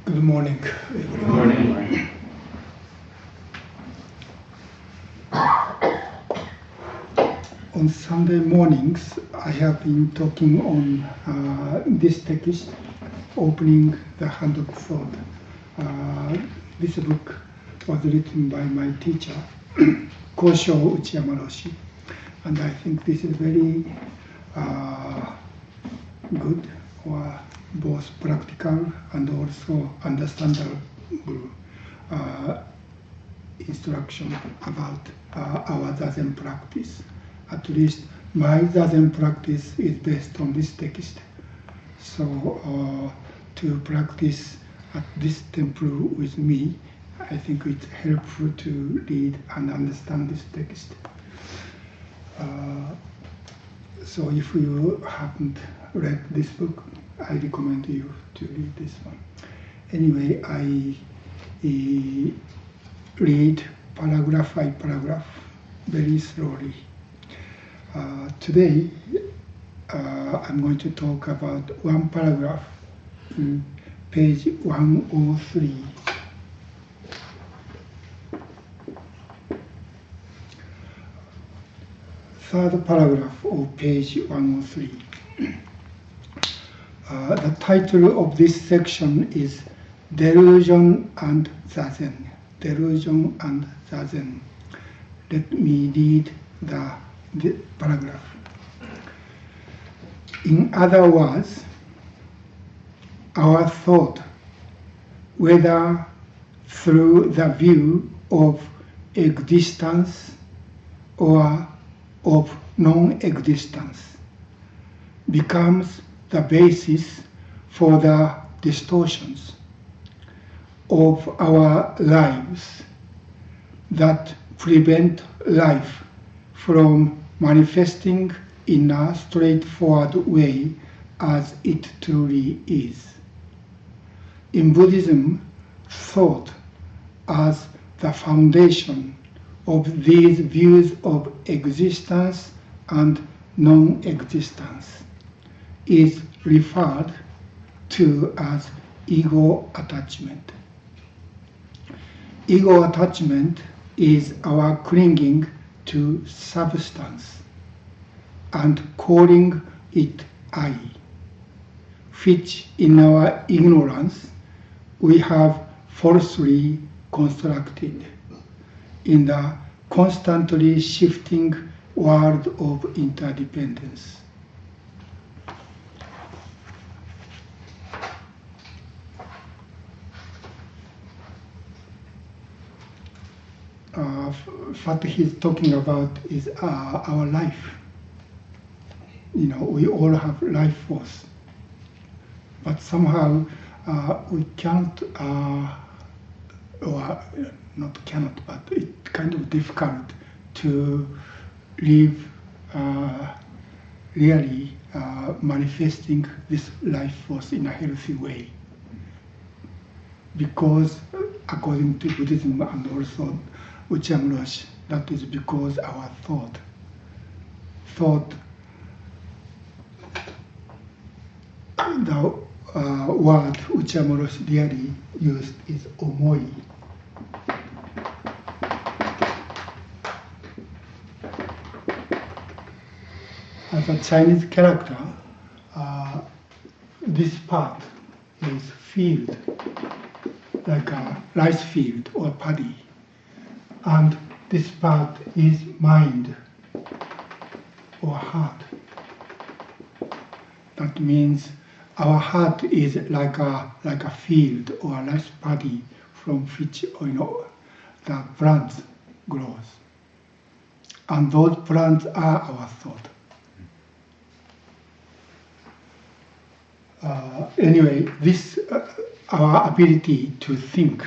Good morning. Good morning. On Sunday mornings, I have been talking on this text, Opening the Handbook of Thought. This book was written by my teacher, Okumura Roshi, and I think this is very good, or both practical and also understandable instruction about our Zazen practice. At least my Zazen practice is based on this text. So to practice at this temple with me, I think it's helpful to read and understand this text. So if you haven't read this book, I recommend you to read this one. Anyway, I read paragraph by paragraph very slowly. Today, I'm going to talk about one paragraph in page 103. Third paragraph of page 103. The title of this section is Delusion and Zazen. Delusion and Zazen. Let me read the paragraph. In other words, our thought, whether through the view of existence or of non-existence, becomes the basis for the distortions of our lives that prevent life from manifesting in a straightforward way as it truly is. In Buddhism, thought as the foundation of these views of existence and non-existence is referred to as ego attachment. Ego attachment is our clinging to substance and calling it I, which in our ignorance we have falsely constructed in the constantly shifting world of interdependence. What he's talking about is our life. You know, we all have life force, but somehow we can't, or not cannot, but it's kind of difficult to live really manifesting this life force in a healthy way. Because according to Buddhism and also Okumura Roshi, that is because our thought, the word Okumura Roshi really used is omoi. As a Chinese character, this part is field, like a rice field or paddy. And this part is mind or heart. That means our heart is like a field or a rice paddy from which the plants grows. And those plants are our thought. Anyway, this our ability to think.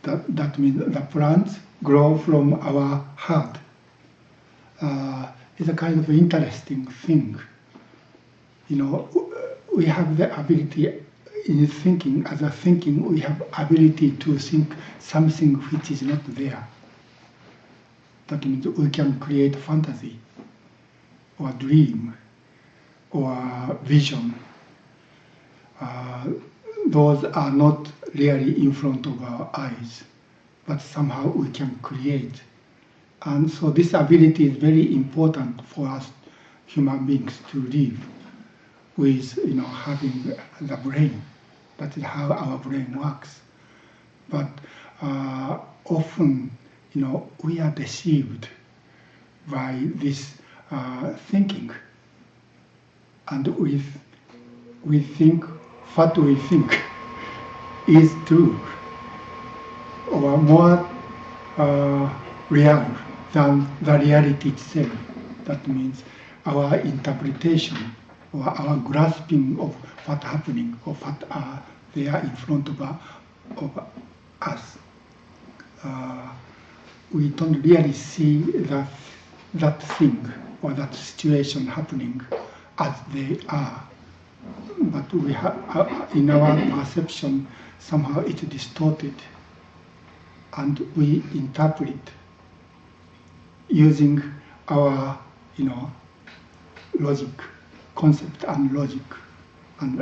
That means the plants grow from our heart. Is a kind of interesting thing. You know, we have the ability in thinking. As a thinking, we have ability to think something which is not there. That means we can create fantasy, or dream, or vision. those are not really in front of our eyes, but somehow we can create. And so this ability is very important for us human beings to live with, having the brain. That is how our brain works. But often, we are deceived by this thinking, and we think what we think is true, or more real than the reality itself. That means our interpretation or our grasping of what's happening or what are there in front of us. We don't really see that thing or that situation happening as they are. But we have, in our perception, somehow it's distorted, and we interpret using our, logic, concept and logic, and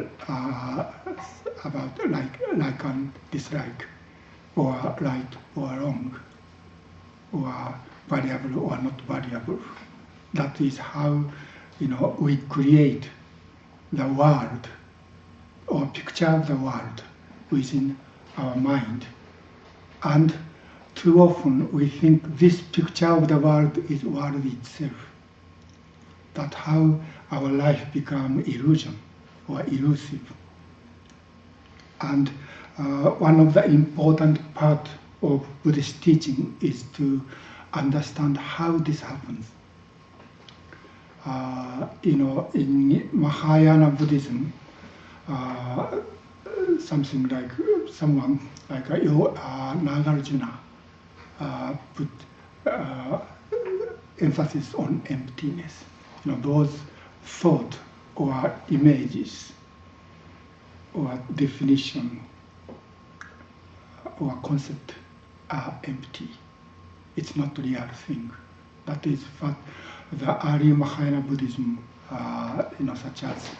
about like and dislike, or right or wrong, or variable or not variable. That is how, we create the world or picture the world within our mind. And too often we think this picture of the world is world itself. That's how our life becomes illusion or elusive. And one of the important parts of Buddhist teaching is to understand how this happens. In Mahayana Buddhism, someone like Nagarjuna put emphasis on emptiness. Those thought or images or definition or concept are empty. It's not a real thing. That is what the early Mahayana Buddhism, such as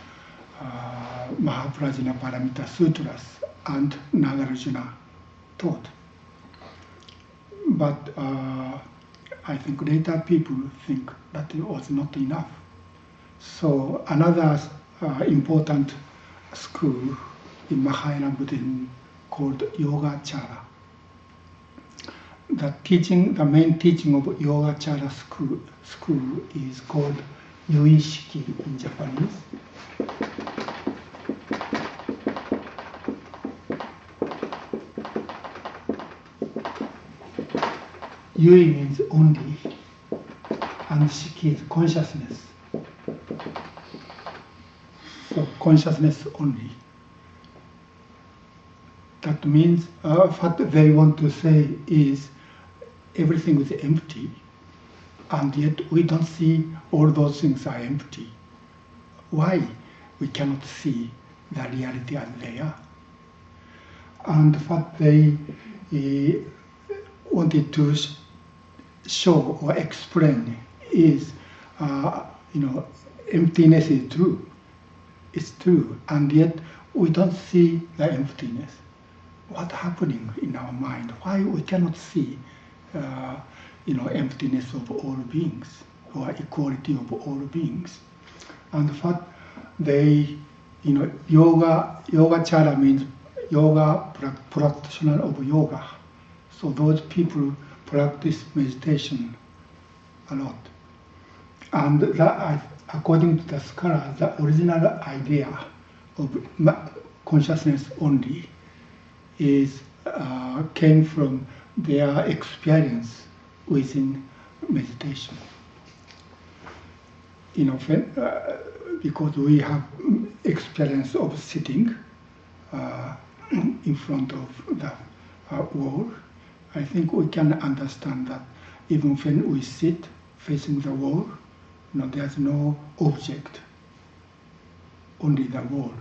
Mahaprajna Paramita Sutras and Nagarjuna taught. But I think later people think that it was not enough. So another important school in Mahayana Buddhism called Yogacara. The main teaching of Yogacara school is called Yuishiki in Japanese. Yui means only, and Shiki is consciousness. So consciousness only. That means what they want to say is everything is empty, and yet we don't see all those things are empty. Why we cannot see the reality as they are? And what they wanted to show or explain is, emptiness is true. It's true, and yet we don't see the emptiness. What's happening in our mind? Why we cannot see, emptiness of all beings or equality of all beings? And what they, Yogacara means yoga practitioner of yoga. So those people practice meditation a lot. And that, according to the scholar, the original idea of consciousness only came from their experience within meditation. Because we have experience of sitting in front of the wall, I think we can understand that even when we sit facing the wall, there's no object, only the wall.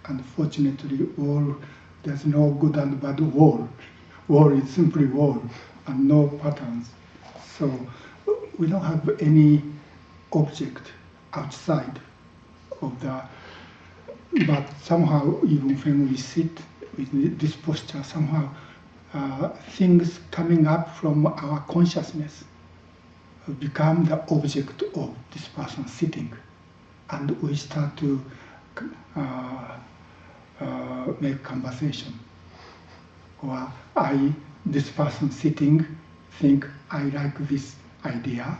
Unfortunately, there's no good and bad wall. Wall is simply wall and no patterns. So we don't have any object outside of the but somehow, even when we sit with this posture, somehow things coming up from our consciousness become the object of this person sitting, and we start to make conversation. Or this person sitting, think I like this idea,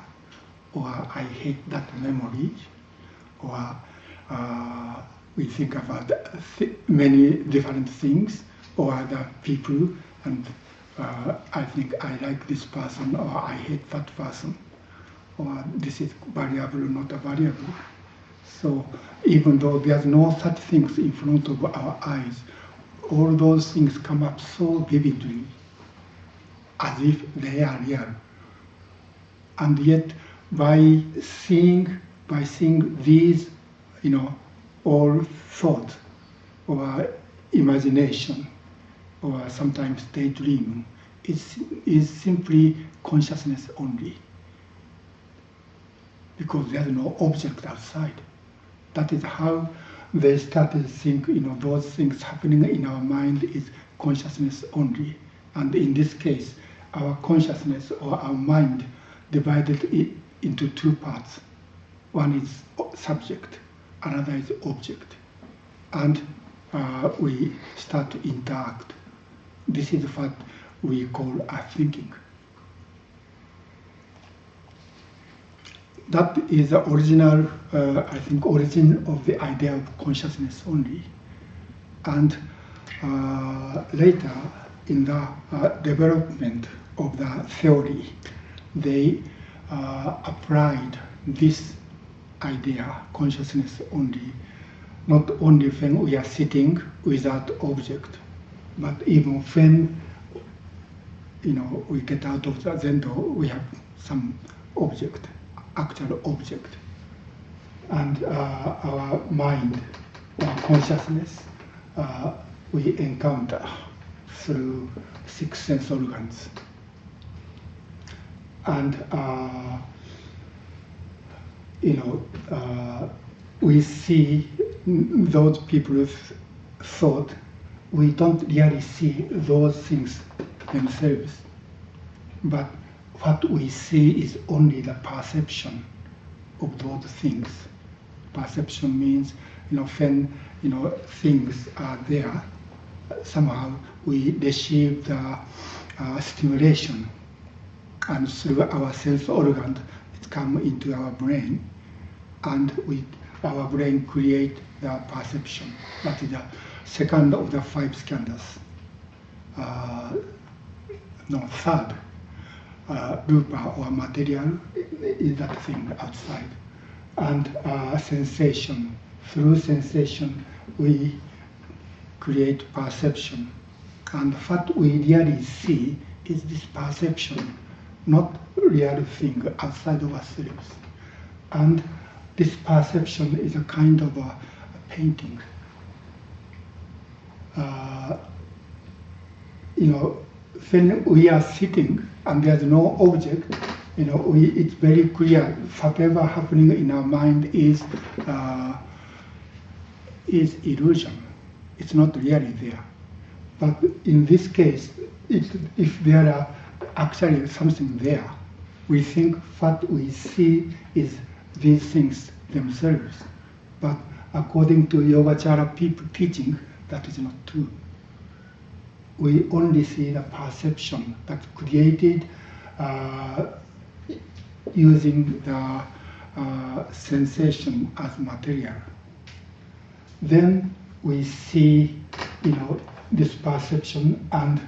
or I hate that memory, or we think about many different things, or other people, and I think I like this person, or I hate that person, or this is variable, not a variable. So even though there's no such things in front of our eyes, all those things come up so vividly, as if they are real. And yet, by seeing these, all thoughts or imagination, or sometimes daydreaming, is simply consciousness only, because there's no object outside. That is how they started to think, those things happening in our mind is consciousness only. And in this case, our consciousness or our mind divided it into two parts. One is subject, another is object. And we start to interact. This is what we call a thinking. That is the original, origin of the idea of consciousness only. And later, in the development of the theory, they applied this idea, consciousness only, not only when we are sitting without object, but even when we get out of the zendo, we have some object, actual object. And our mind or consciousness we encounter through 6 sense organs. And we see those people's thought. We don't really see those things themselves, but what we see is only the perception of those things. Perception means, when things are there, somehow we receive the stimulation, and through our sense organ, it comes into our brain, and our brain create the perception. That is the second of the 5 skandhas. Third, rupa or material is that thing outside. And sensation. Through sensation, we create perception. And what we really see is this perception, not real thing outside of ourselves. And this perception is a kind of a painting. When we are sitting and there's no object, it's very clear whatever happening in our mind is illusion. It's not really there. But in this case, if there are actually something there, we think what we see is these things themselves. But according to Yogacara people teaching, that is not true. We only see the perception that's created using the sensation as material. Then we see, this perception, and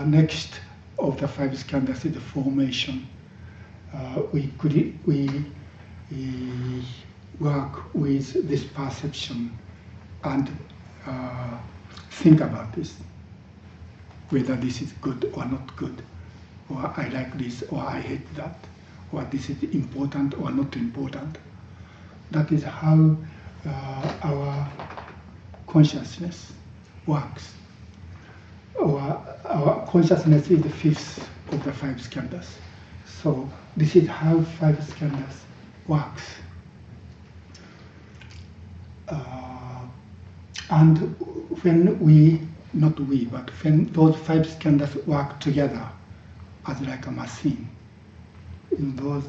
next of the 5 skandhas is the formation. We work with this perception and think about this, whether this is good or not good, or I like this or I hate that, or this is important or not important. That is how our consciousness works. Our consciousness is the 5th of the 5 skandhas. So this is how 5 skandhas works. And when we, not we, but when those 5 skandhas work together as like a machine, in those,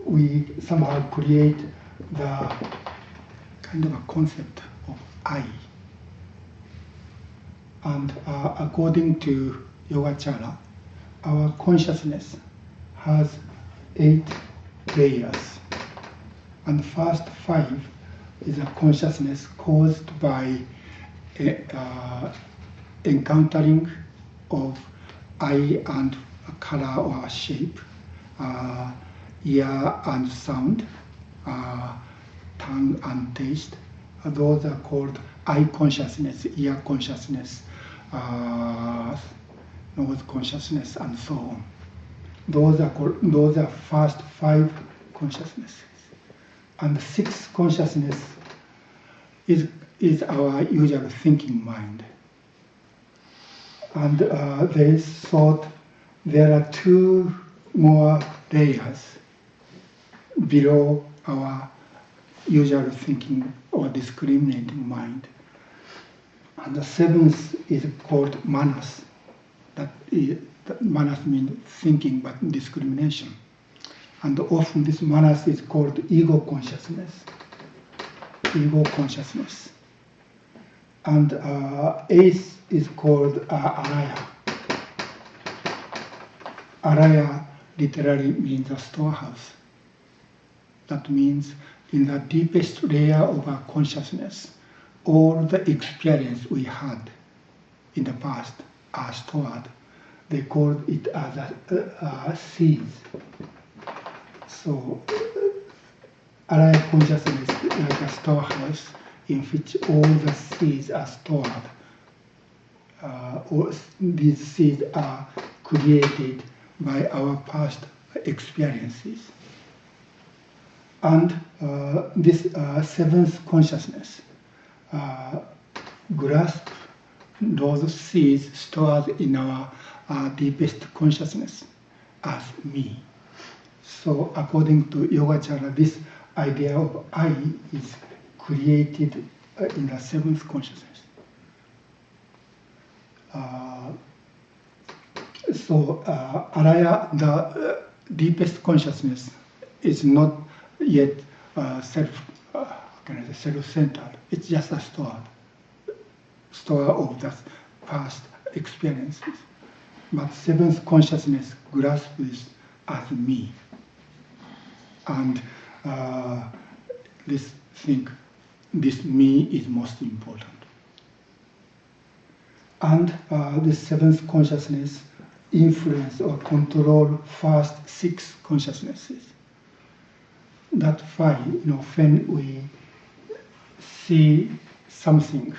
we somehow create the kind of a concept of I. And according to Yogacara, our consciousness has 8 layers. And the first 5 is a consciousness caused by encountering of eye and color or shape, ear and sound, tongue and taste. Those are called eye consciousness, ear consciousness, nose consciousness, and so on. Those are first 5 consciousnesses. And the 6th consciousness is our usual thinking mind. And they thought there are 2 more layers below our usual thinking or discriminating mind. And the 7th is called manas. That manas means thinking but discrimination. And often this manas is called ego consciousness. Ego consciousness. And 8th is called araya. Araya literally means a storehouse. That means in the deepest layer of our consciousness, all the experience we had in the past are stored. They call it as a seeds. So, araya consciousness is like a storehouse in which all the seeds are stored. These seeds are created by our past experiences. And this 7th consciousness grasps those seeds stored in our deepest consciousness as me. So according to Yogacara, this idea of I is created in the 7th consciousness. Araya, the deepest consciousness, is not yet self-centered. It's just a store of the past experiences. But 7th consciousness grasps this as me. And this me is most important. And this 7th consciousness influence or control first 6 consciousnesses. That 5, when we see something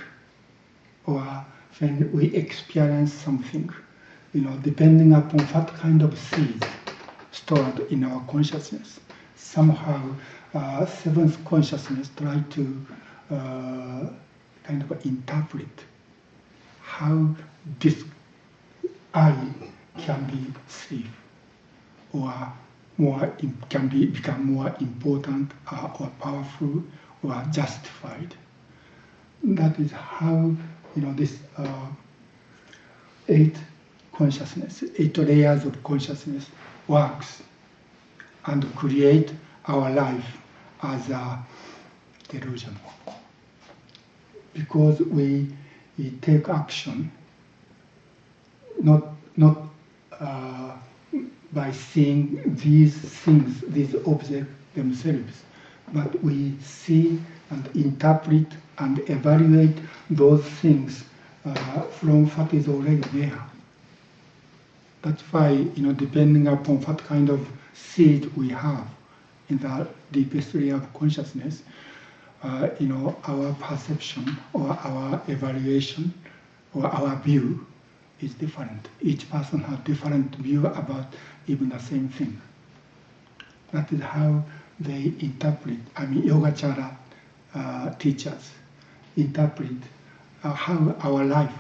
or when we experience something, depending upon what kind of seeds stored in our consciousness, somehow 7th consciousness try to kind of interpret how this I can be safe or can become more important or powerful or justified. That is how this 8 layers of consciousness works and create our life as a delusion. Because we take action not by seeing these things, these objects themselves, but we see and interpret and evaluate those things from what is already there. That's why, depending upon what kind of seed we have in the deepest layer of consciousness, our perception or our evaluation or our view is different. Each person has different view about even the same thing. That is how they interpret. Yogacara teachers interpret how our life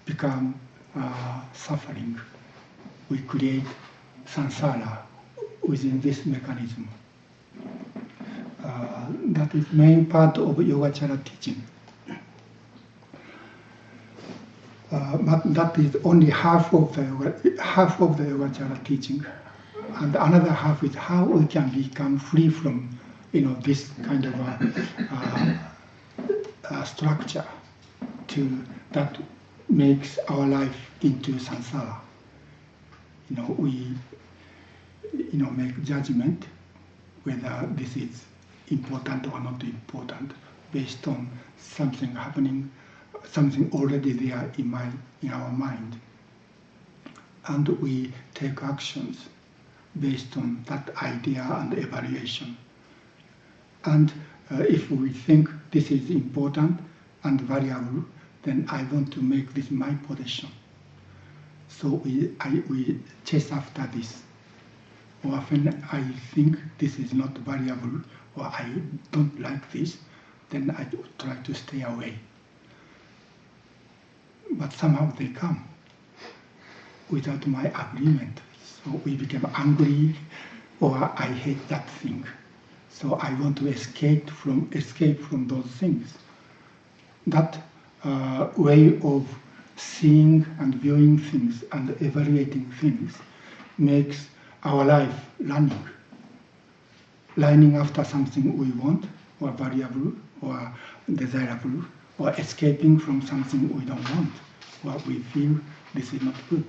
become suffering. We create samsara within this mechanism. That is main part of Yogacara teaching. but that is only half of the Yogacara teaching, and another half is how we can become free from, this kind of a structure that makes our life into samsara. We make judgment whether this is important or not important based on something happening, something already there in our mind, and we take actions based on that idea and evaluation. And if we think this is important and valuable, then I want to make this my possession. So we chase after this. Or when I think this is not valuable or I don't like this, then I try to stay away. But somehow they come without my agreement. So we become angry, or I hate that thing. So I want to escape from those things. That way of seeing and viewing things and evaluating things makes our life lining after something we want, or valuable, or desirable, or escaping from something we don't want, or we feel this is not good.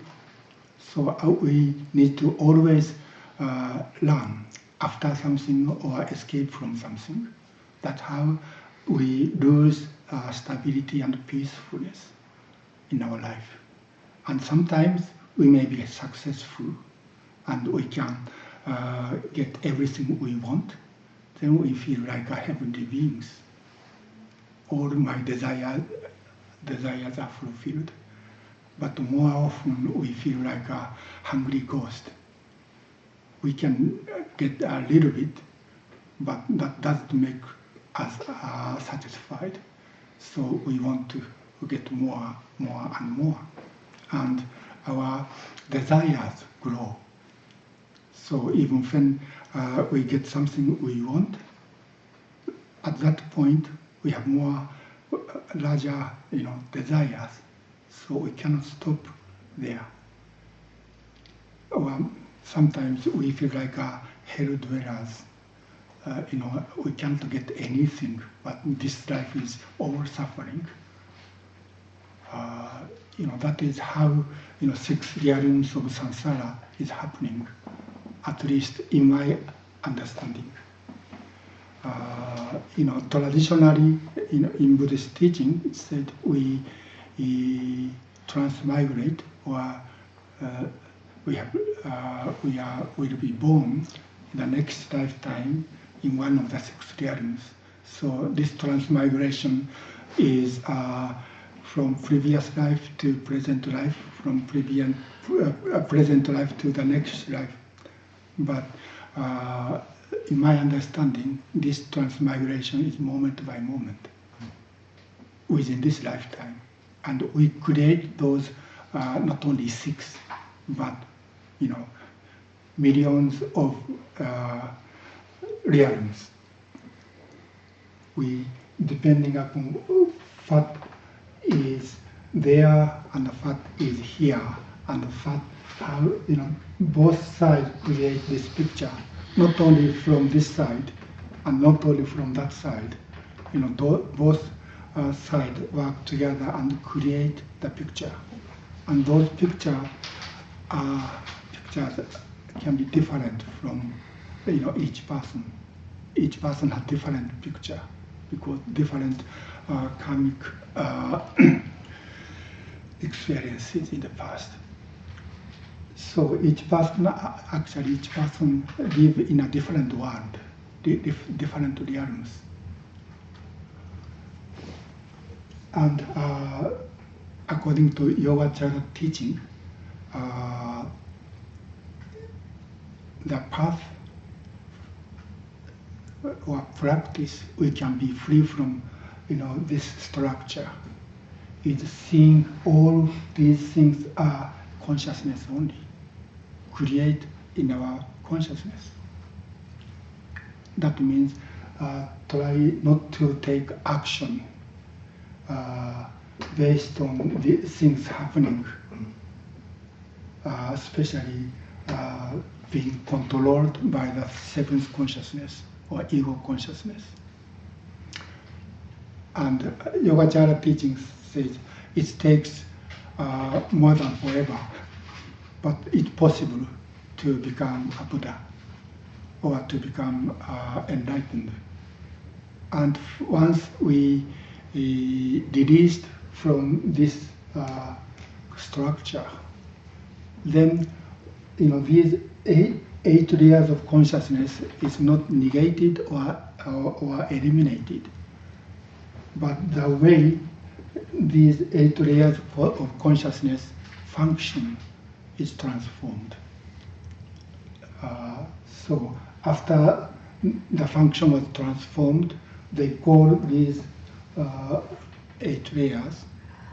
So we need to always run after something or escape from something. That's how we lose stability and peacefulness in our life. And sometimes we may be successful and we can get everything we want. Then we feel like heavenly beings. All my desires are fulfilled. But more often we feel like a hungry ghost. We can get a little bit, but that doesn't make us satisfied. So we want to get more and more. And our desires grow. So even when we get something we want, at that point we have more larger desires. So we cannot stop there. Or sometimes we feel like hell dwellers. We can't get anything, but this life is all suffering. That is how 6 realms of samsara is happening, at least in my understanding. Traditionally in Buddhist teaching, it said we transmigrate, or will be born in the next lifetime in one of the 6 realms. So this transmigration is from previous life to present life, from present life to the next life. But in my understanding, this transmigration is moment by moment within this lifetime. And we create those not only 6, but millions of realms. We, depending upon what is there and what is here, and how both sides create this picture, not only from this side and not only from that side. Both sides work together and create the picture. And those pictures can be different from each person. Each person has different picture because different karmic experiences in the past. So each person live in a different world, different realms. And according to Yogacara teaching, the path or practice we can be free from this structure is seeing all these things are consciousness only, create in our consciousness. That means try not to take action based on the things happening, especially being controlled by the seventh consciousness or ego consciousness. And Yogacara teaching says it takes more than forever, but it's possible to become a Buddha or to become enlightened. And once we released from this structure, then these eight layers of consciousness is not negated or eliminated, but the way these 8 layers of consciousness function is transformed. So after the function was transformed, they call these 8 layers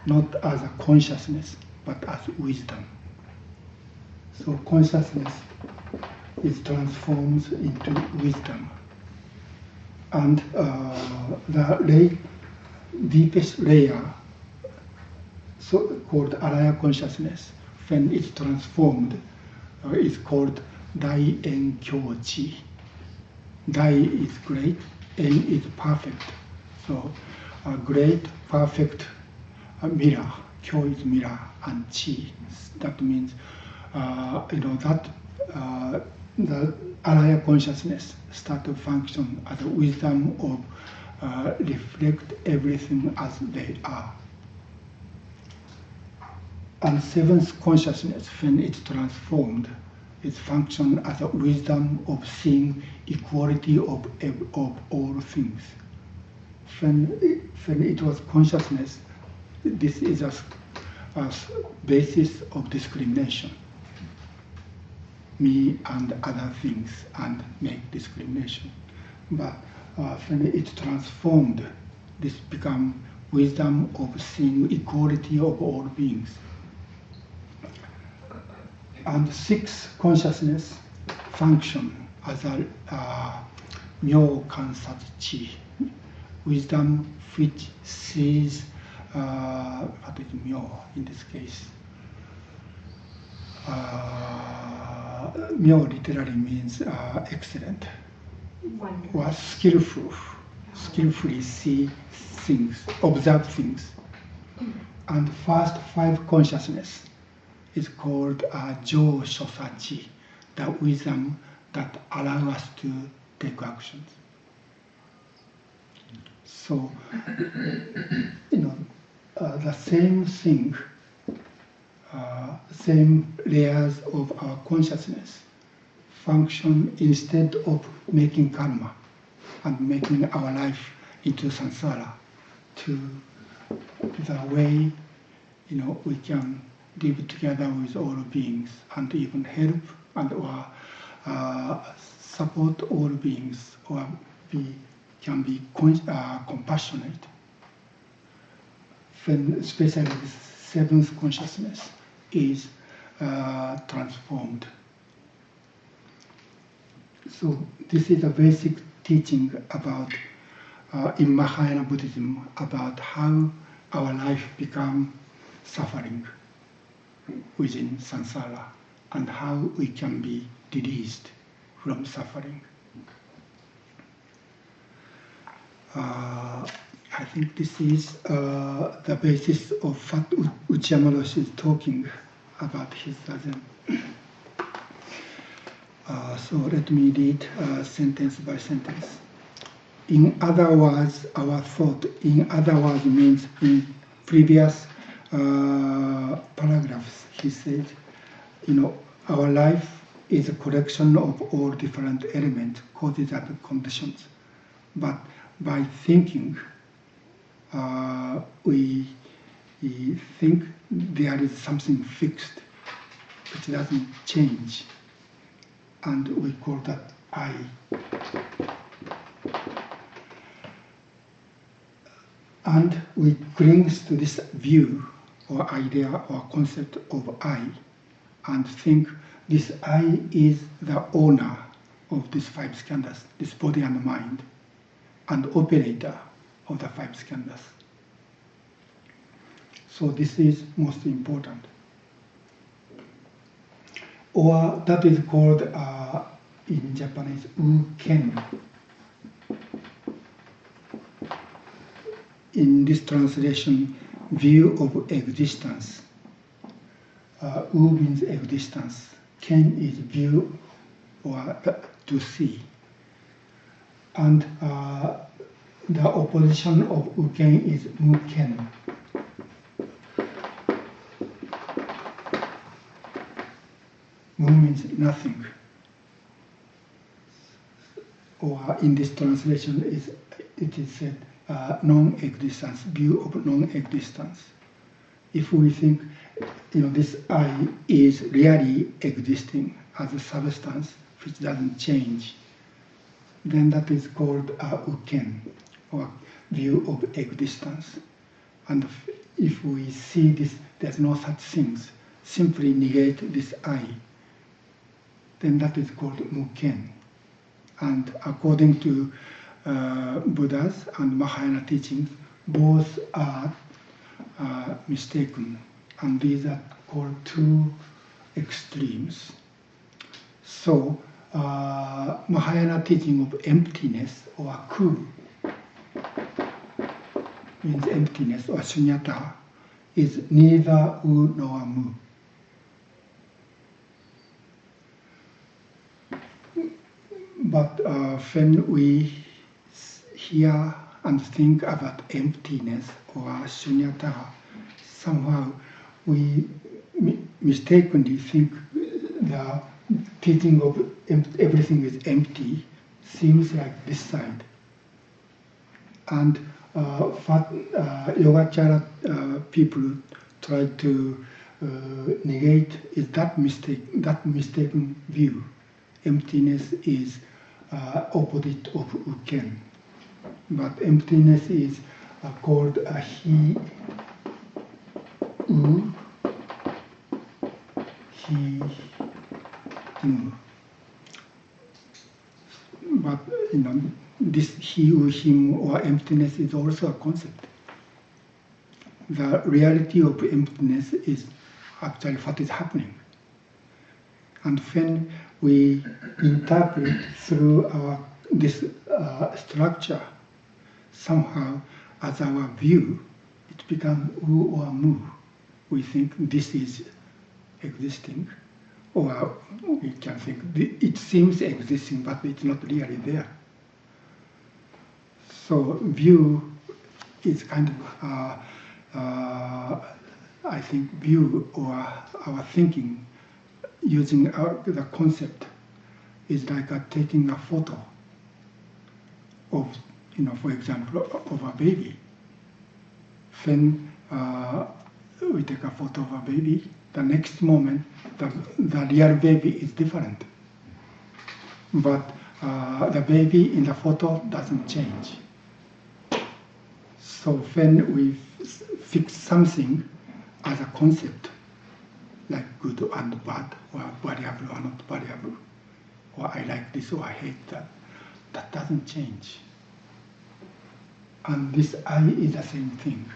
not as a consciousness, but as wisdom. So consciousness is transformed into wisdom. And the deepest layer, so called Araya consciousness, when it's transformed, is called Dai En Kyo Chi. Dai is great, En is perfect. So great, perfect mirror, Kyo is mirror, and Chi. That means that the Araya consciousness start to function as a wisdom of reflect everything as they are. And seventh consciousness, when it's transformed, it functions as a wisdom of seeing equality of all things. When it was consciousness, this is a basis of discrimination. Me and other things, and make discrimination. But when it's transformed, this becomes wisdom of seeing equality of all beings. And sixth consciousness function as a myo kansatsu chi, wisdom which sees what is myo in this case. Myo literally means excellent, or skillfully see things, observe things. And first 5 consciousness is called Jo Shosachi, the wisdom that allows us to take actions. So, the same thing, same layers of our consciousness function instead of making karma and making our life into samsara, to the way we can live together with all beings and even help and or support all beings, or can be compassionate. When especially this seventh consciousness is transformed. So this is a basic teaching about in Mahayana Buddhism about how our life becomes suffering within samsara and how we can be released from suffering. I think this is the basis of what Uchiyama Roshi is talking about his zazen. So let me read sentence by sentence. In other words, our thought. In other words means in previous paragraphs, he said, our life is a collection of all different elements, causes and conditions. But by thinking, we think there is something fixed, which doesn't change, and we call that I. And we cling to this view or idea or concept of I, and think this I is the owner of these 5 skandhas, this body and mind, and operator of the 5 skandhas. So this is most important. Or that is called in Japanese uken. In this translation, view of existence. U means existence. Ken is view or to see. And the opposition of uken is muken. Mu means nothing. Or in this translation, it is said non-existence, view of non-existence. If we think, this I is really existing as a substance which doesn't change, then that is called uken, or view of existence. And if we see this, there's no such things, simply negate this I, then that is called muken. And according to Buddha's and Mahayana teachings, both are mistaken. And these are called two extremes. So, Mahayana teaching of emptiness, or ku, means emptiness, or shunyata, is neither u nor mu. But when we hear and think about emptiness or shunyata, somehow we mistakenly think the teaching of everything is empty seems like this side. And Yogacara people try to negate is that mistaken view. Emptiness is opposite of uken. But emptiness is called a he, u, he, mu. But this he, u, him, or emptiness is also a concept. The reality of emptiness is actually what is happening. And when we interpret through this structure, somehow as our view, it becomes u or mu. We think this is existing, or we can think it seems existing, but it's not really there. So view is kind of, I think, view or our thinking using the concept is like taking a photo of, for example, of a baby. When we take a photo of a baby, the next moment the real baby is different. But the baby in the photo doesn't change. So when we fix something as a concept, like good and bad, or variable or not variable, or I like this or I hate that, that doesn't change. And this I is the same thing.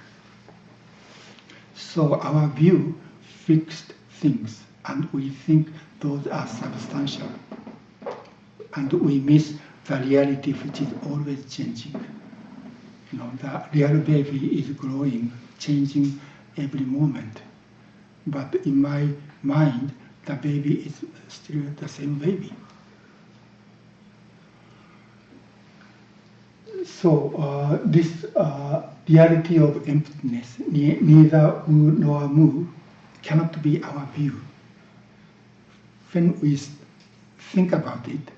So our view fixed things, and we think those are substantial. And we miss the reality which is always changing. The real baby is growing, changing every moment. But in my mind, the baby is still the same baby. So this reality of emptiness, neither u nor mu, cannot be our view. When we think about it,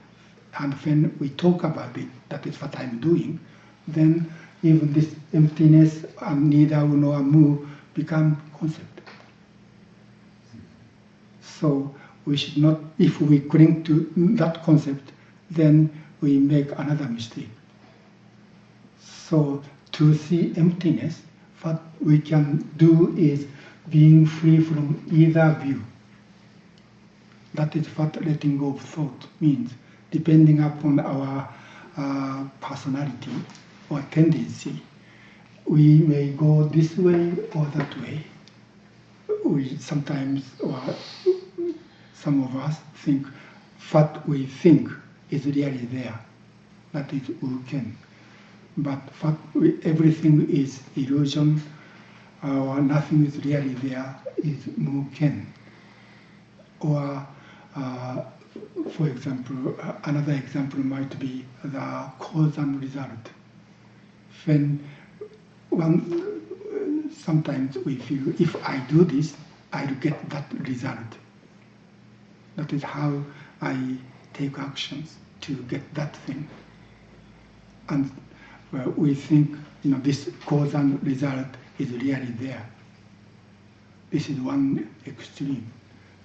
and when we talk about it, that is what I'm doing, then even this emptiness and neither u nor mu become concept. So we should not, if we cling to that concept, then we make another mistake. So to see emptiness, what we can do is being free from either view. That is what letting go of thought means. Depending upon our personality or tendency, we may go this way or that way. we sometimes, or some of us think, what we think is really there. That is uken. But everything is illusion, or nothing is really there is muken. Or, for example, another example might be the cause and result. When sometimes we feel, if I do this, I'll get that result. That is how I take actions to get that thing. And we think, this cause and result is really there. This is one extreme.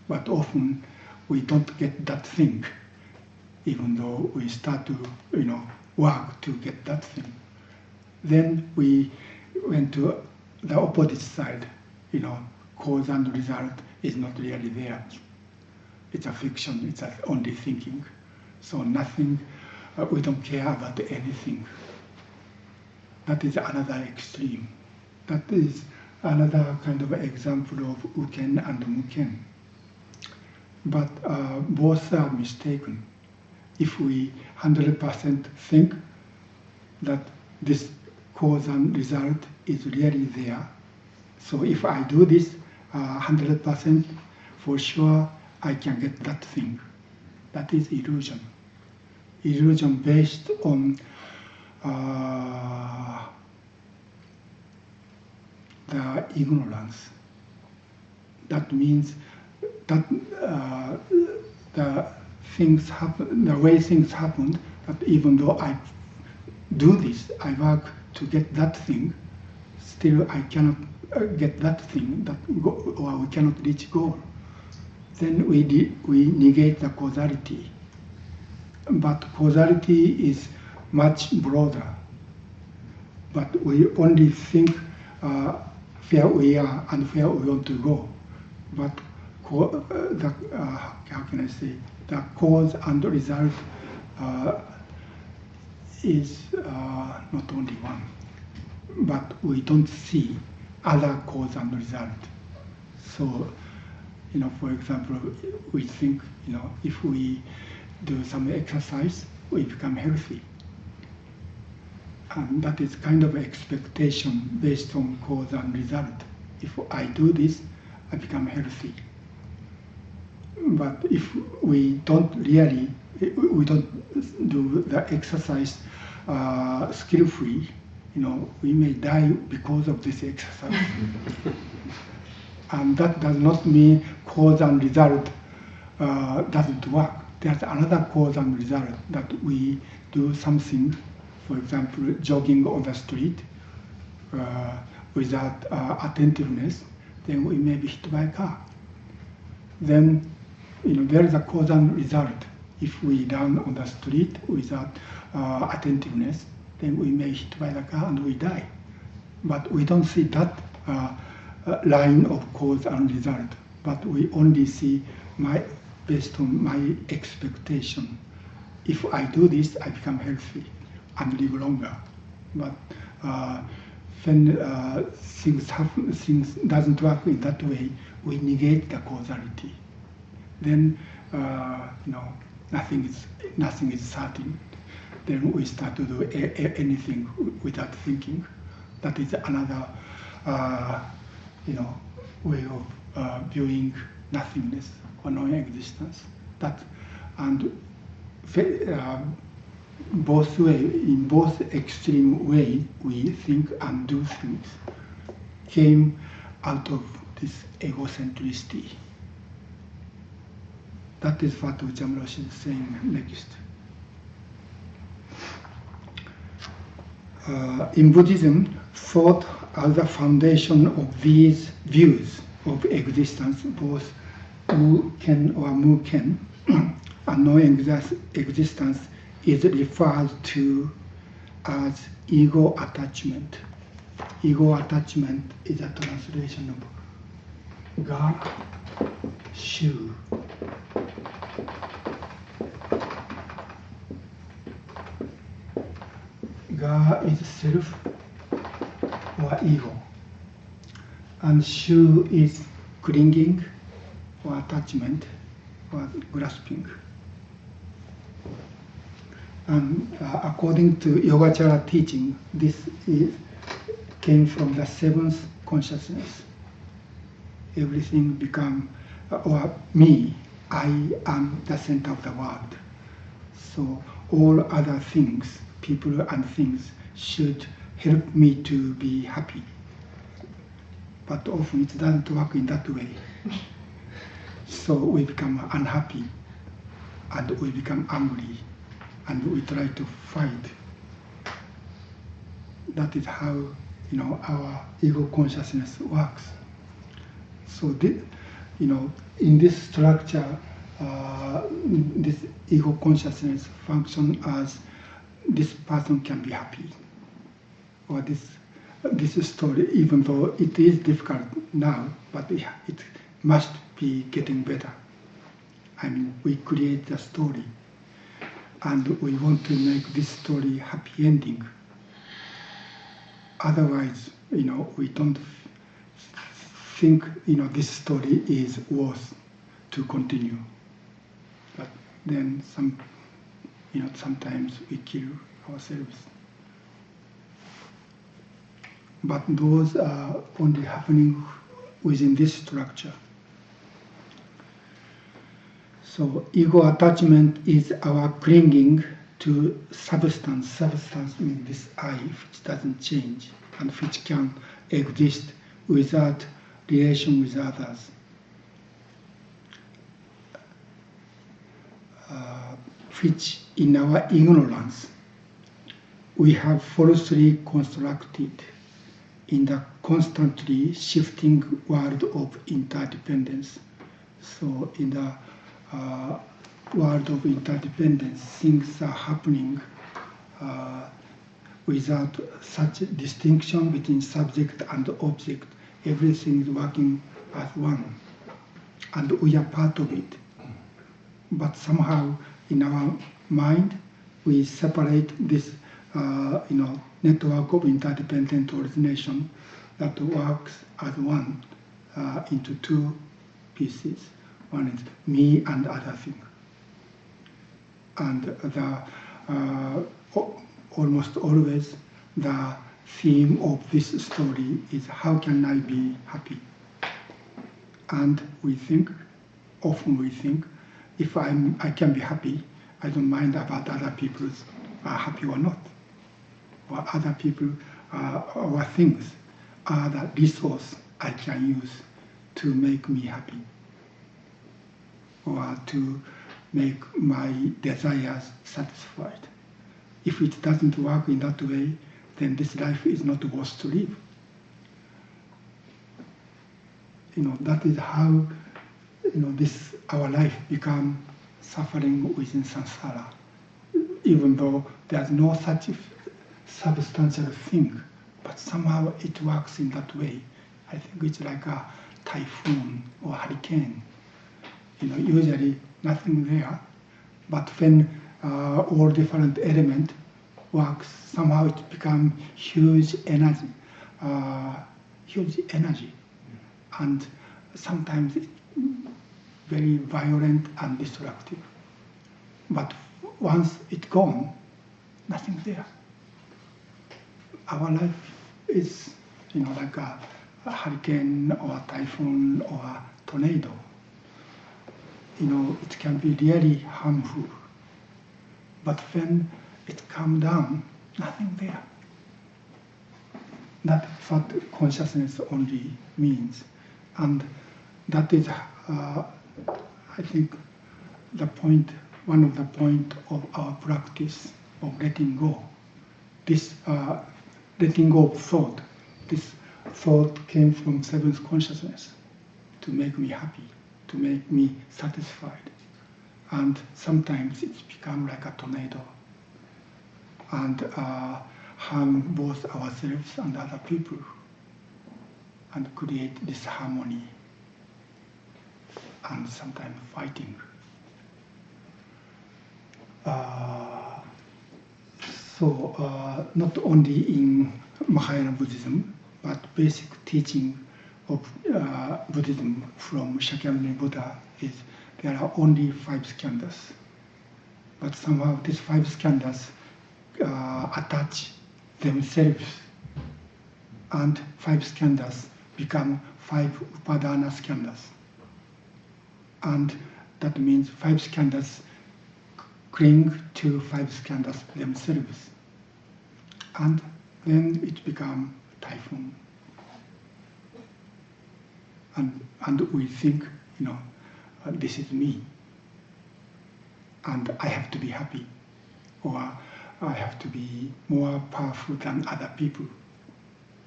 But often we don't get that thing, even though we start to, work to get that thing. Then we went to the opposite side, cause and result is not really there. It's a fiction, it's only thinking. So nothing, we don't care about anything. That is another extreme. That is another kind of example of uken and muken. But both are mistaken. If we 100% think that this cause and result is really there, so if I do this 100%, for sure I can get that thing. That is illusion. Illusion based on the ignorance. That means that the things happen, the way things happen, that even though I do this, I work to get that thing, still I cannot get that thing, or we cannot reach goal. Then we negate the causality. But causality is much broader. But we only think where we are and where we want to go. But how can I say, the cause and the result is not only one, but we don't see other cause and result. So, for example, we think, if we do some exercise, we become healthy. And that is kind of expectation based on cause and result. If I do this, I become healthy. But if we don't do the exercise skill-free, we may die because of this exercise. And that does not mean cause and result doesn't work. There's another cause and result that we do something, for example, jogging on the street without attentiveness, then we may be hit by a car. Then, there is a cause and result. If we run on the street without attentiveness, then we may hit by the car and we die. But we don't see that line of cause and result. But we only see based on my expectation. If I do this, I become healthy and live longer. But when things doesn't work in that way, we negate the causality. Then nothing is certain. Then we start to do anything without thinking. That is another way of viewing nothingness or non-existence. In both extreme ways, we think and do things came out of this egocentricity. That is what Okumura Roshi is saying next. In Buddhism, thought as the foundation of these views of existence, both uken or muken, and non-existence is referred to as ego attachment. Ego attachment is a translation of ga, shu. Ga is self or ego, and shu is clinging or attachment or grasping. And according to Yogacara teaching, this came from the seventh consciousness. Everything become, or me, I am the center of the world. So all other things, people and things, should help me to be happy. But often it doesn't work in that way. So we become unhappy, and we become angry, and we try to fight. That is how our ego consciousness works. So in this structure, this ego consciousness functions as this person can be happy, or this story, even though it is difficult now, but it must be getting better. I mean, we create the story, and we want to make this story happy ending. Otherwise, we don't think this story is worth to continue. But then sometimes we kill ourselves. But those are only happening within this structure. So ego attachment is our clinging to substance. Substance means this I, which doesn't change and which can exist without relation with others. Which in our ignorance we have falsely constructed in the constantly shifting world of interdependence. So in the world of interdependence, things are happening without such a distinction between subject and object. Everything is working as one, and we are part of it. But somehow in our mind, we separate this network of interdependent origination that works as one into two pieces. One is me and other thing. And almost always the theme of this story is how can I be happy? And often we think, if I can be happy, I don't mind about other people's are happy or not. Or other people or things are the resource I can use to make me happy, or to make my desires satisfied. If it doesn't work in that way, then this life is not worth to live. That is how our life become suffering within samsara, even though there's no such substantial thing, but somehow it works in that way. I think it's like a typhoon or hurricane. Usually nothing there, but when all different element works, somehow it becomes huge energy, and sometimes it's very violent and destructive. But once it's gone, nothing there. Our life is, like a hurricane or a typhoon or a tornado. It can be really harmful. But when it comes down, nothing there. That's what consciousness only means. And that is, I think, one of the point of our practice of letting go. This letting go of thought. This thought came from seventh consciousness to make me happy, to make me satisfied. And sometimes it's become like a tornado and harm both ourselves and other people and create disharmony and sometimes fighting. So not only in Mahayana Buddhism, but basic teaching of Buddhism from Shakyamuni Buddha is there are only 5 skandhas. But somehow these 5 skandhas attach themselves, and 5 skandhas become 5 upadana skandhas. And that means 5 skandhas cling to 5 skandhas themselves. And then it becomes typhoon. And we think, this is me. And I have to be happy, or I have to be more powerful than other people,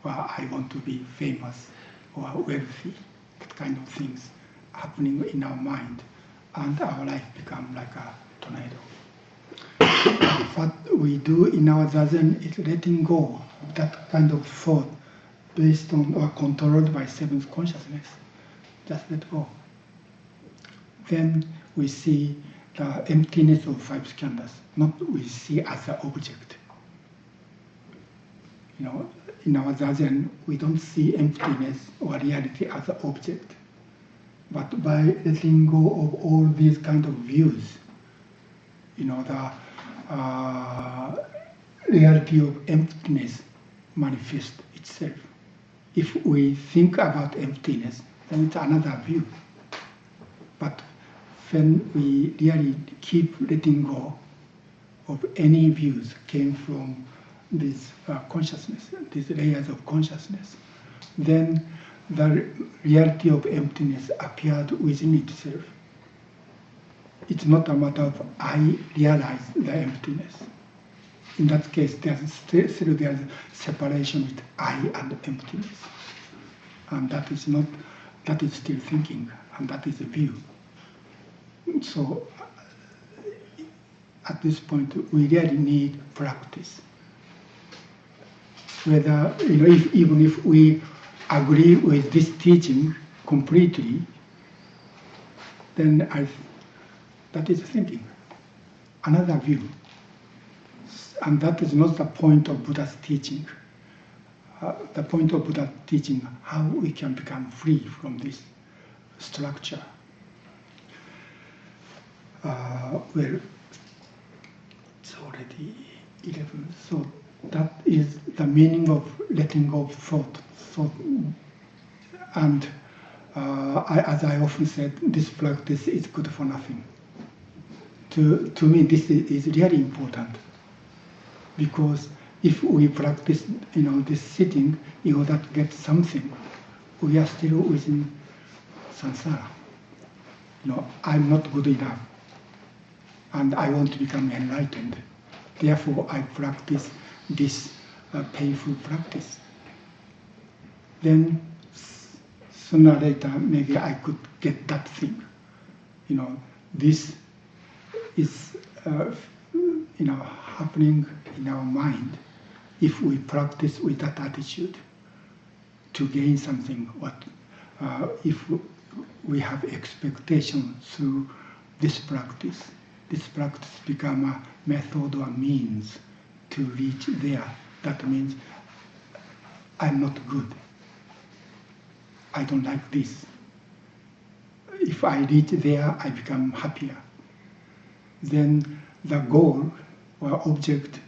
or I want to be famous or wealthy, that kind of things happening in our mind, and our life becomes like a tornado. What we do in our zazen is letting go of that kind of thought based on or controlled by 7th consciousness. Just let go. Then we see the emptiness of 5 skandhas, not we see as an object. In our zazen, we don't see emptiness or reality as an object. But by letting go of all these kind of views, the reality of emptiness manifests itself. If we think about emptiness, then it's another view. But when we really keep letting go of any views came from this consciousness, these layers of consciousness, then the reality of emptiness appeared within itself. It's not a matter of I realize the emptiness. In that case, there's separation with I and emptiness. And that is still thinking, and that is a view. So at this point, we really need practice. Whether, even if we agree with this teaching completely, then that is thinking, another view. And that is not the point of Buddha's teaching. The point of Buddha's teaching, how we can become free from this structure. Well, it's already 11. So that is the meaning of letting go of thought. And as I often said, this practice is good for nothing. To me, this is really important, because if we practice, this sitting in order to get something, we are still within samsara. I'm not good enough, and I want to become enlightened. Therefore, I practice this painful practice. Then sooner or later, maybe I could get that thing. This is happening in our mind if we practice with that attitude to gain something. If we have expectation through this practice become a method or means to reach there. That means I'm not good. I don't like this. If I reach there, I become happier. Then the goal or object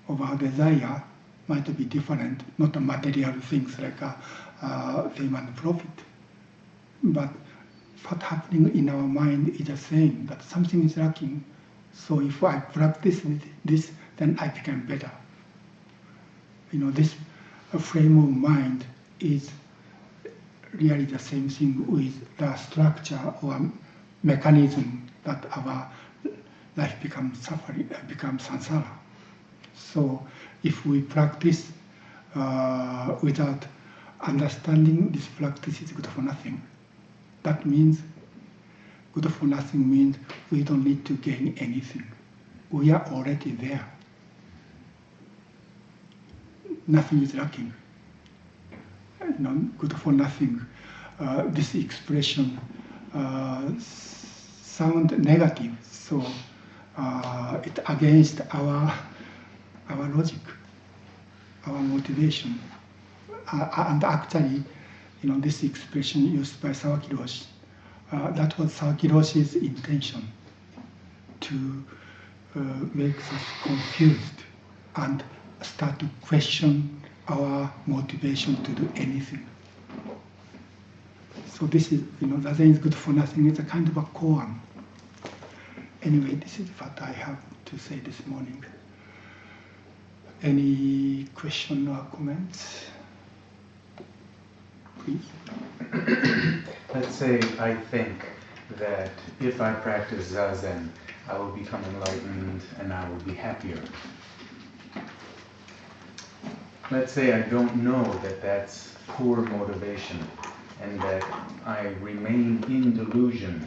of our desire might be different, not the material things like fame and profit. But what's happening in our mind is the same, that something is lacking. So if I practice with this, then I become better. This frame of mind is really the same thing with the structure or mechanism that our life becomes suffering, becomes samsara. So if we practice without understanding this practice is good for nothing, that means good for nothing means we don't need to gain anything. We are already there. Nothing is lacking. Good for nothing. This expression sounds negative, so it's against our logic, our motivation, and actually, this expression used by Shōhaku Roshi. That was Shōhaku Roshi's intention, to make us confused and start to question our motivation to do anything. So this is, Zazen is good for nothing. It's a kind of a koan. Anyway, this is what I have to say this morning. Any question or comments? Please. Let's say I think that if I practice Zazen, I will become enlightened and I will be happier. Let's say I don't know that that's poor motivation and that I remain in delusion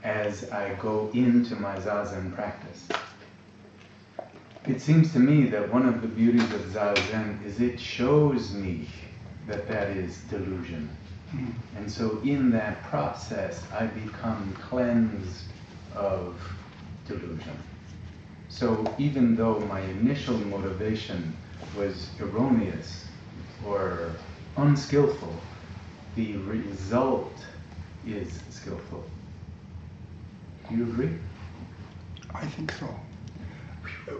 as I go into my Zazen practice. It seems to me that one of the beauties of Zazen is it shows me that that is delusion. And so in that process, I become cleansed of delusion. So even though my initial motivation was erroneous or unskillful, the result is skillful. Do you agree? I think so.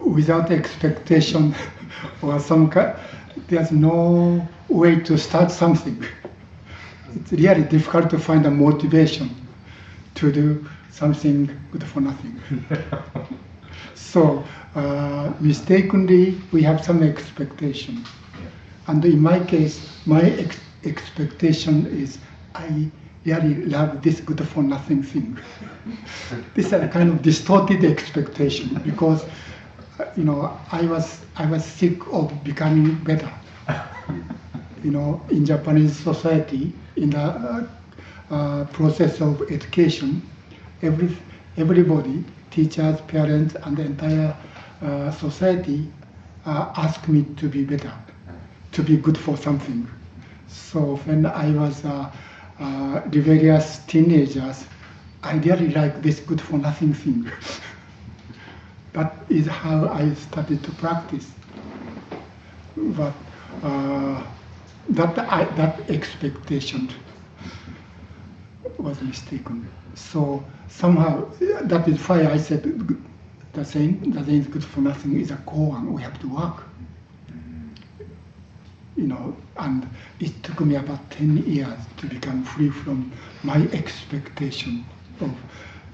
Without expectation or there's no way to start something. It's really difficult to find a motivation to do something good for nothing. So mistakenly we have some expectation. And in my case, my expectation is I really love this good for nothing thing. This is a kind of distorted expectation because I was sick of becoming better. In Japanese society, in the process of education, everybody, teachers, parents, and the entire society ask me to be better, to be good for something. So when I was rebellious teenagers, I really like this good for nothing thing. That is how I started to practice. But that expectation was mistaken. So somehow that is why I said the saying is good for nothing is a koan. We have to work. And it took me about 10 years to become free from my expectation of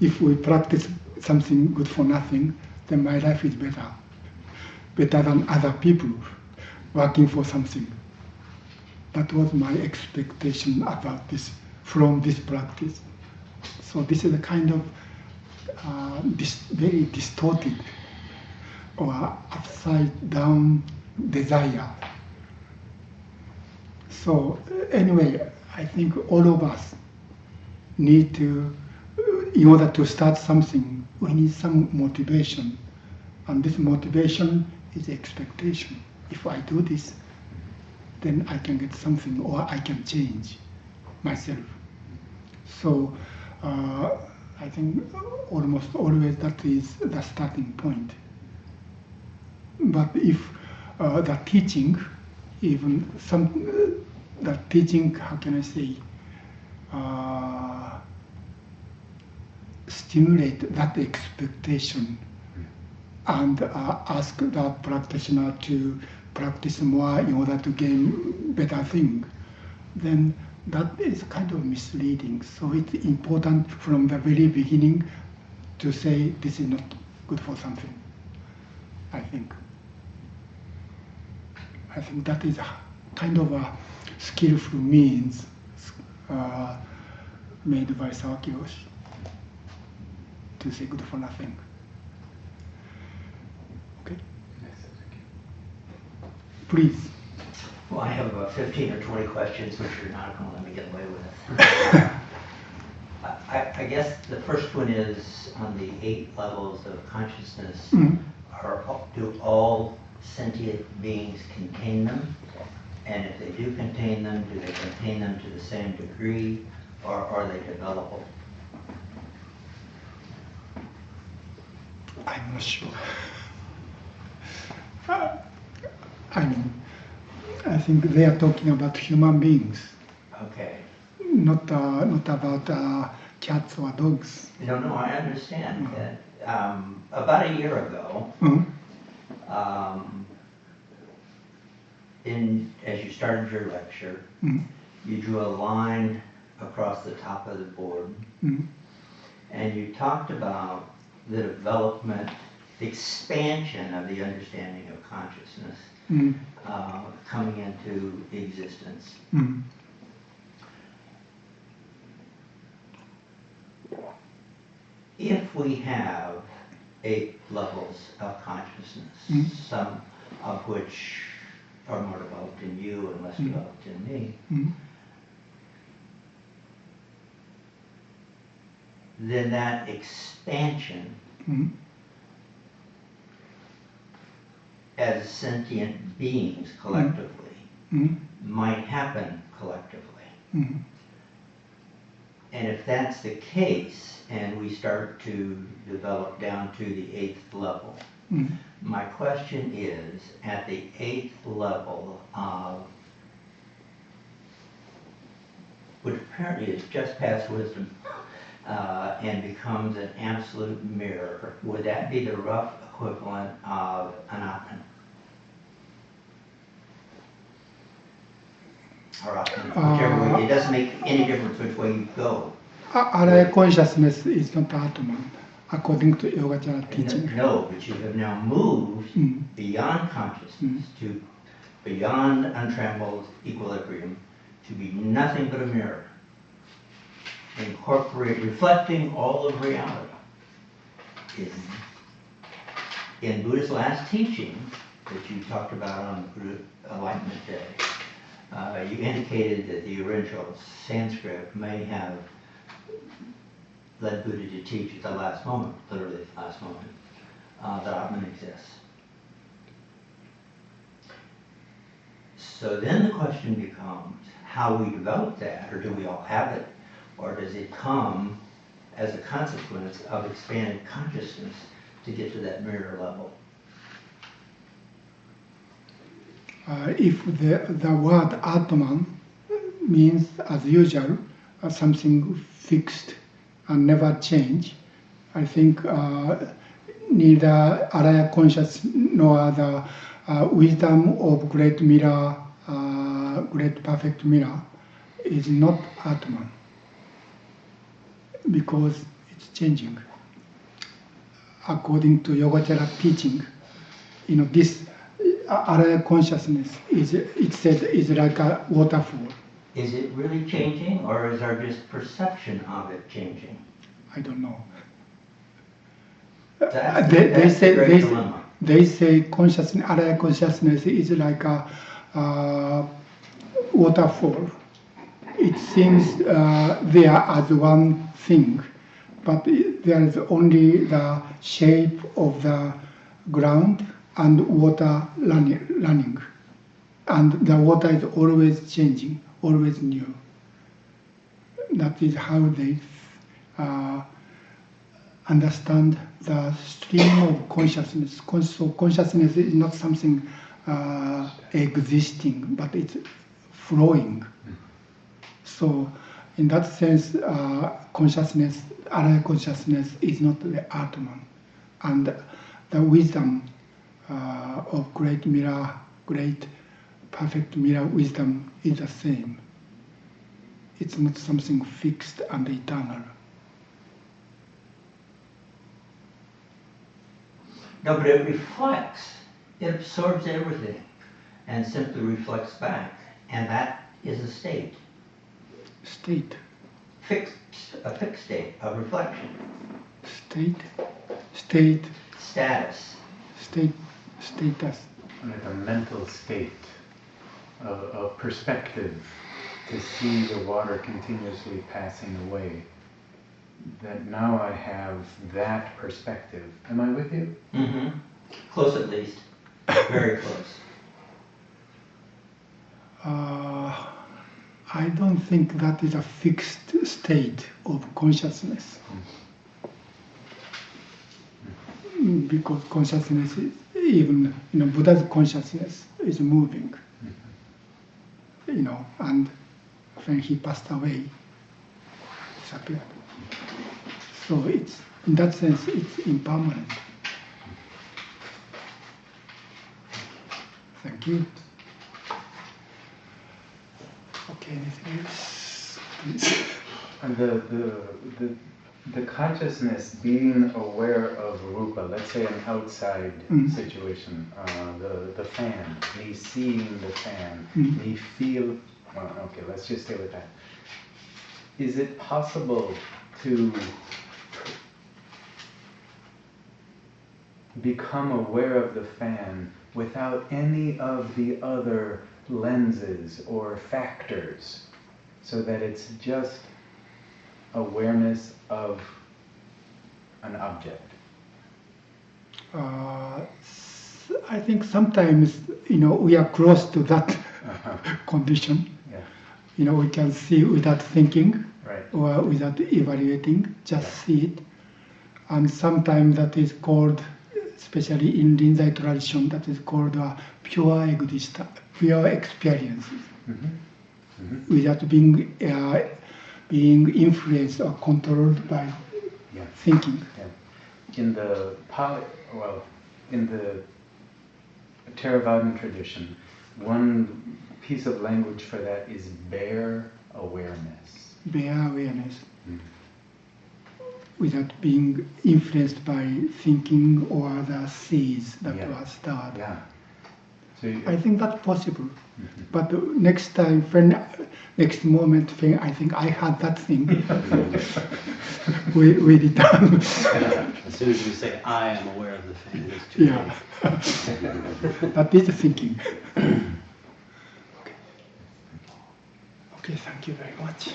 if we practice something good for nothing, then my life is better than other people working for something. That was my expectation about this, from this practice. So this is a kind of very distorted or upside down desire. So anyway, I think all of us need to, in order to start something, we need some motivation. And this motivation is expectation. If I do this, then I can get something or I can change myself. So I think almost always that is the starting point. But if the teaching, even the teaching, how can I say, stimulate that expectation and ask the practitioner to practice more in order to gain better thing, then that is kind of misleading. So it's important from the very beginning to say this is not good for something, I think. I think that is a kind of a skillful means made by Shōhaku Roshi to say good for nothing. Okay? Please. Well, I have about 15 or 20 questions, which you're not going to let me get away with. I guess the first one is on the 8 levels of consciousness. Do all sentient beings contain them? And if they do contain them, do they contain them to the same degree, or are they developable? I'm not sure. I think they are talking about human beings. Okay. Not about cats or dogs. No, I understand that. About a year ago, as you started your lecture, you drew a line across the top of the board, and you talked about the development, the expansion of the understanding of consciousness coming into existence. If we have 8 levels of consciousness, some of which are more developed in you and less developed in me, then that expansion as sentient beings collectively might happen collectively. And if that's the case, and we start to develop down to the 8th level, my question is, at the 8th level of, which apparently is just past wisdom, and becomes an absolute mirror, would that be the rough equivalent of an Atman? Or Atman, whichever way, it doesn't make any difference which way you go. Araya consciousness is not Atman, according to Yogacara teaching. No, but you have now moved beyond consciousness to beyond untrammeled equilibrium to be nothing but a mirror, reflecting all of reality. In Buddha's last teaching that you talked about on Buddha Enlightenment Day, you indicated that the original Sanskrit may have led Buddha to teach at the last moment, literally the last moment, that Atman exists. So then the question becomes how we develop that, or do we all have it, or does it come as a consequence of expanded consciousness to get to that mirror level? If the word Atman means, as usual, something fixed and never change, I think neither Araya consciousness nor the wisdom of great mirror, great perfect mirror, is not Atman, because it's changing. According to Yogacara teaching, this Araya consciousness is like a waterfall. Is it really changing, or is our just perception of it changing? I don't know. They say consciousness, Araya consciousness is like a waterfall. It seems there as one thing, but there is only the shape of the ground and water running. And the water is always changing, always new. That is how they understand the stream of consciousness. So consciousness is not something existing, but it's flowing. So in that sense, consciousness, Araya consciousness is not the Atman. And the wisdom of great mirror, great perfect mirror wisdom is the same. It's not something fixed and eternal. No, but it reflects. It absorbs everything and simply reflects back. And that is a state. State. A fixed state of reflection. State. Status. Status. Like a mental state of perspective to see the water continuously passing away. That now I have that perspective. Am I with you? Mm-hmm. Close at least. Very close. I don't think that is a fixed state of consciousness. Because consciousness is, even Buddha's consciousness is moving. And when he passed away, disappeared. So it's, in that sense, it's impermanent. Thank you. Okay, anything else? Please. And the consciousness being aware of rupa, let's say an outside situation, the fan, me seeing the fan, me feel, well, okay, let's just stay with that. Is it possible to become aware of the fan without any of the other lenses or factors, so that it's just awareness of an object? I think sometimes, we are close to that condition. Yeah. We can see without thinking, Right. or without evaluating, just see it. And sometimes that is called, especially in Rinzai tradition, that is called pure existence, pure experience, without being influenced or controlled by thinking. Yeah. In the in the Theravadan tradition, one piece of language for that is bare awareness. Bare awareness, without being influenced by thinking or the seeds that were started. Yeah. So I think that's possible. But next next moment, when I think I had that thing, we return. As soon as you say, I am aware of the thing, it's too late. That is thinking. Okay, thank you very much.